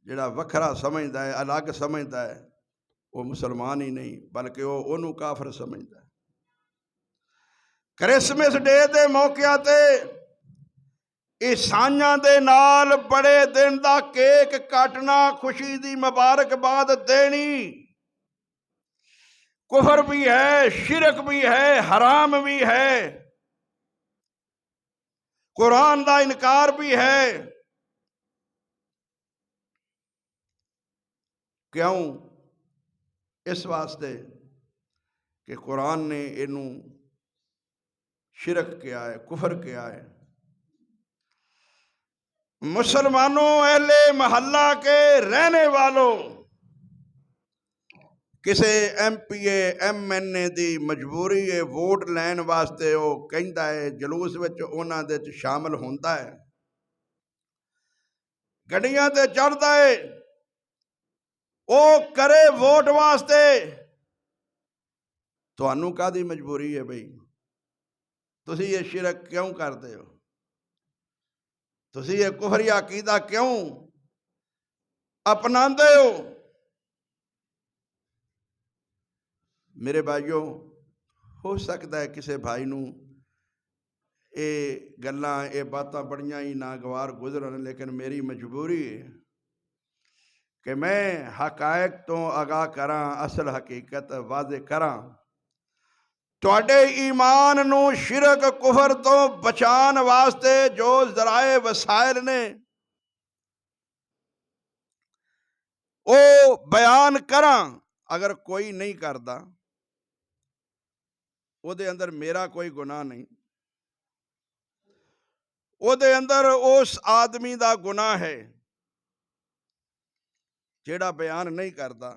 جڑا وکھرا سمجھدا ہے، الگ سمجھدا ہے، وہ مسلمان ہی نہیں بلکہ وہ انہوں کافر سمجھدا ہے۔ کرسمس ڈے دے موقع تے عیسائیاں دے نال بڑے دن دا کیک کاٹنا، خوشی دی مبارکباد دینی کفر بھی ہے، شرک بھی ہے، حرام بھی ہے، قرآن دا انکار بھی ہے۔ کیوں؟ اس واسطے کہ قرآن نے انہوں شرک کیا ہے، کفر کیا ہے۔ مسلمانوں، اہل محلہ کے رہنے والوں، کسے M P A M N A دی مجبوری ہے ووٹ لین واسطے، وہ کہندا ہے جلوس وچ انہاں دے وچ شامل ہوندا ہے، گڈیاں تے چڑھدا ہے، او کرے ووٹ واسطے۔ تانوں کادی مجبوری ہے بھئی؟ تسی یہ شرک کیوں کرتے ہو؟ تسی یہ کفری عقیدہ کیوں اپناندے ہو؟ میرے بھائیوں، ہو سکتا ہے کسے بھائی نوں اے گلاں اے باتاں بڑیاں ہی ناگوار گزرن، لیکن میری مجبوری ہے کہ میں حقائق تو آگاہ کراں، اصل حقیقت واضح کراں۔ تواڈے ایمان نو شرک کفر تو بچان واسطے جو ذرائع وسائل نے او بیان کراں۔ اگر کوئی نہیں کردا او دے اندر میرا کوئی گناہ نہیں، او دے اندر اس آدمی دا گناہ ہے جیڑا بیان نہیں کردا۔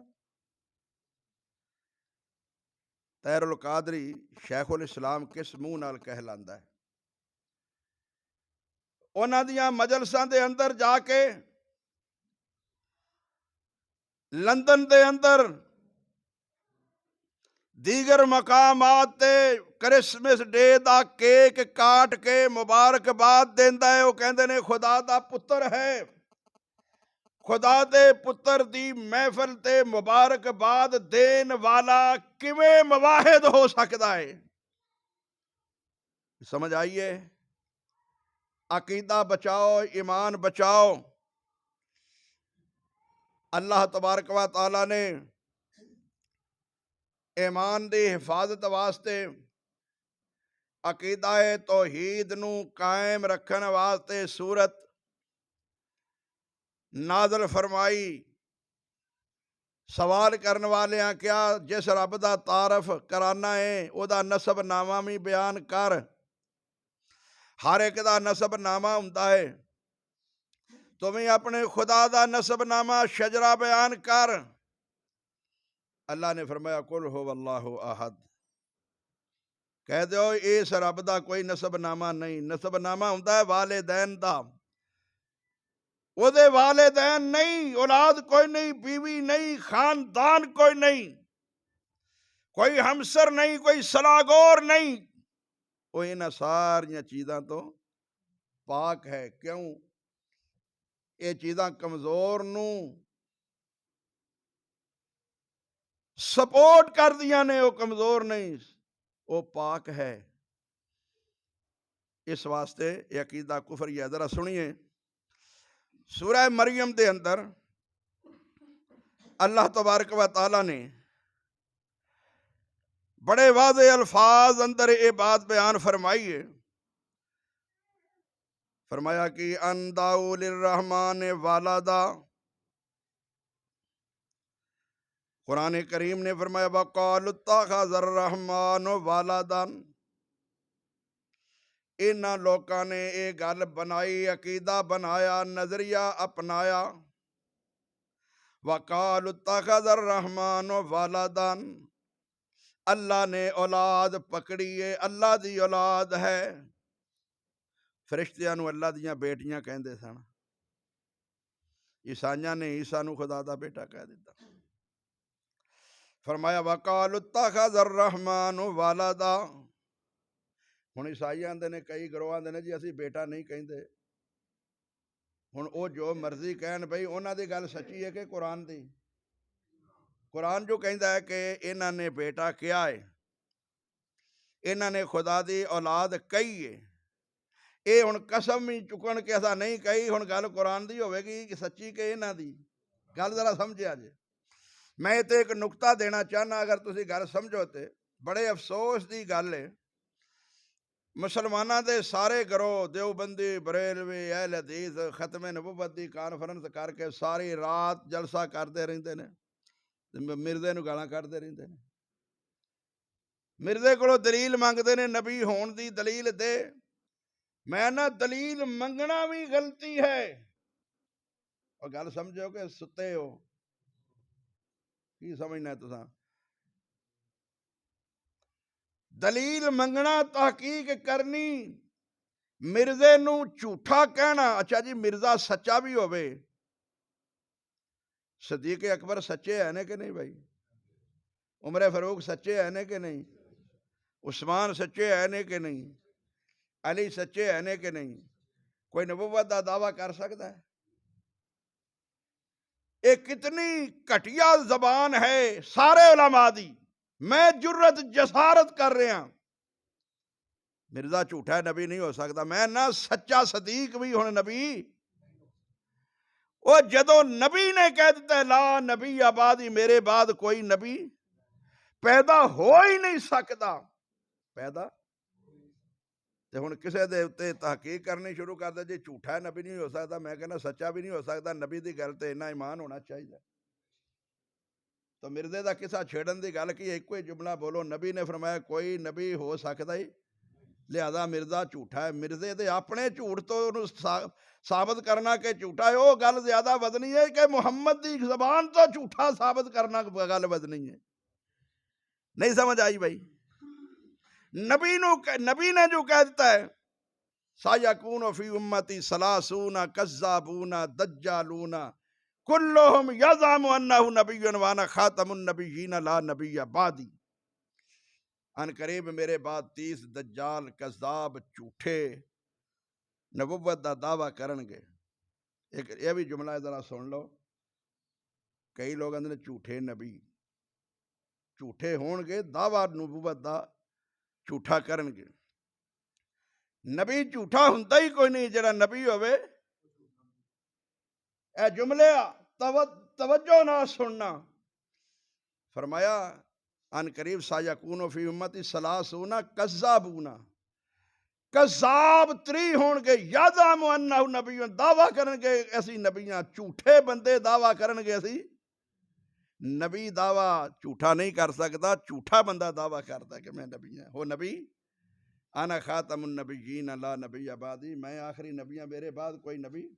طاہر القادری شیخ الاسلام کس منہ نال کہلاندا ہے؟ انہاں دیاں مجلساں دے اندر جا کے لندن دے اندر دیگر مقامات تے کرسمس ڈے دا کیک کاٹ کے مبارکباد دیندا ہے۔ وہ کہندے نے خدا دا پتر ہے، خدا دے پتر دی محفل تے مبارکباد دین والا کیویں مواحد ہو سکدا ہے؟ سمجھ آئیے؟ عقیدہ بچاؤ، ایمان بچاؤ۔ اللہ تبارک و تعالی نے ایمان دی حفاظت واسطے، عقیدہ توحید نو قائم رکھن واسطے سورت نازل فرمائی۔ سوال کرن والیاں کیا جس رب دا تعارف کرانا ہے او دا نسب نامہ بھی بیان کر۔ ہر ایک دا نسب نامہ ہوندا ہے، تمہیں اپنے خدا دا نسب نامہ شجرہ بیان کر۔ اللہ نے فرمایا قل هو اللہ احد، کہہ دیو اس رب دا کوئی نسب نامہ نہیں۔ نسب نامہ ہوندا ہے والدین دا، او دے والدین نہیں، اولاد کوئی نہیں، بیوی نہیں، خاندان کوئی نہیں، کوئی ہمسر نہیں، کوئی سلاگور نہیں، وہ انہاں ساریاں چیزاں تو پاک ہے۔ کیوں؟ یہ چیزاں کمزور نو سپورٹ کر دیا نے، وہ کمزور نہیں، وہ پاک ہے۔ اس واسطے یہ عقیدہ کفری ہے۔ ذرا سنیے سورہ مریم دے اندر اللہ تبارک و تعالی نے بڑے واضح الفاظ اندر یہ بات بیان فرمائی ہے۔ فرمایا کہ ان دعوا للرحمن والدا، قرآن کریم نے فرمایا وقالوا اتخذ الرحمن والدا، انہاں لوکاں نے یہ گل بنائی، عقیدہ بنایا، نظریہ اپنایا، وقالوا اتخذ الرحمن والدا، اللہ نے اولاد پکڑی ہے، اللہ دی اولاد ہے۔ فرشتیاں نو اللہ دیاں بیٹیاں کہندے سن، عیسائیاں نے عیسیٰ نو خدا دا بیٹا کہہ دیتا۔ فرمایا وقالوا اتخذ الرحمن والدا۔ ہن عیسائی آندے نے، کئی گروہ آندے نے جی اسی بیٹا نہیں کہندے، ہن وہ جو مرضی کہن بھئی انہاں دی گل سچی ہے کہ قرآن دی؟ قرآن جو کہندا ہے کہ انہاں نے بیٹا کیا ہے، انہاں نے خدا دی اولاد کہی ہے، اے ہن قسم ہی چکن کہ ایسا نہیں کہی، ہن گل قرآن دی ہوے گی کہ سچی کہ انہاں دی؟ گل ذرا سمجھیا جے۔ میں تے ایک نقطہ دینا چاہنا، اگر تسی گل سمجھو تے بڑے افسوس دی گل ہے، مسلماناں دے سارے گروہ دیوبندی، بریلوی، اہل حدیث ختم نبوت دی کانفرنس کر کے ساری رات جلسہ کرتے رہندے نے، مرزے نو گالاں کڈدے رہندے نے، مرزے کولوں دلیل منگدے نے نبی ہون دی دلیل دے۔ میں نا دلیل منگنا بھی غلطی ہے، اور گل سمجھو کہ ستے ہو کی سمجھنا ہے تساں؟ دلیل منگنا، تحقیق کرنی، مرزے نو جھوٹا کہنا۔ اچھا جی مرزا سچا بھی ہوئے، صدیق اکبر سچے ہیں نے کہ نہیں بھائی؟ عمر فاروق سچے ہیں نے کہ نہیں؟ عثمان سچے ہیں نے کہ نہیں؟ علی سچے ہیں نے کہ نہیں؟ کوئی نبوت دا دعویٰ کر سکتا ہے؟ ایک کتنی گھٹیا زبان ہے سارے علماء دی، میں جرت جسارت کر رہا ہوں، مرزا جھوٹا نبی نہیں ہو سکتا، میں نہ سچا صدیق بھی ہوں نبی۔ وہ جدو نبی نے کہہ دیتا ہے لا نبی آبادی، میرے بعد کوئی نبی پیدا ہو ہی نہیں سکتا، پیدا تے ہن کسے دے اتے تحقیق کرنی شروع کر دے جی جھوٹا نبی نہیں ہو سکتا، میں کہنا سچا بھی نہیں ہو سکتا، نبی دی گل تے اتنا ایمان ہونا چاہیے۔ تو مرزے دا قصہ چھیڑن دی گل کی، ایک کوئی جملہ بولو، نبی نے فرمایا کوئی نبی ہو سکتا ہی، لہذا مرزا جھوٹا ہے۔ مرزے دے اپنے جھوٹ تو انہوں ثابت کرنا کہ جھوٹا ہے وہ گل زیادہ وزنی ہے کہ محمد دی زبان تو جھوٹا ثابت کرنا گل وزنی ہے۔ نہیں سمجھ آئی بھائی؟ نبی نے جو کہہ دیتا ہے سَيَكُونُ فِي أُمَّتِي ثَلَاثُونَ كَذَّابُونَ دَجَّالُونَ كُلُّهُمْ يَزْعَمُ أَنَّهُ نَبِيٌّ وَأَنَا خَاتَمُ النَّبِيِّينَ لَا نَبِيَّ بَعْدِي۔ ان قریب میرے بعد 30 دجال کذاب جھوٹے نبوت دا دعویٰ کرن گے۔ ایک یہ بھی جملہ ذرا سن لو، کئی لوگ اندر جھوٹے نبی، جھوٹے ہون گے، دعویٰ نبوت دا جھوٹا کرن گے۔ نبی جھوٹا ہوندا ہی کوئی نہیں جڑا نبی ہوئے۔ اے جملے توجہ نہ سننا، فرمایا ان قریب سَيَكُونُ فِي أُمَّتِي ثَلَاثُونَ كَذَّابُونَ، کذاب 3 ہون گے، یَزْعَمُ أَنَّهُ نَبِیٌّ، دعویٰ کرن گے اسی نبیاں، جھوٹے بندے دعویٰ کرن گے اسی نبی۔ دعویٰ جھوٹا نہیں کر سکتا، جھوٹا بندہ دعویٰ کرتا ہے کہ میں نبی ہوں۔ وہ نبی انا خاتم النبیین لا نبی بعدی، میں آخری نبی ہوں، میرے بعد کوئی نبی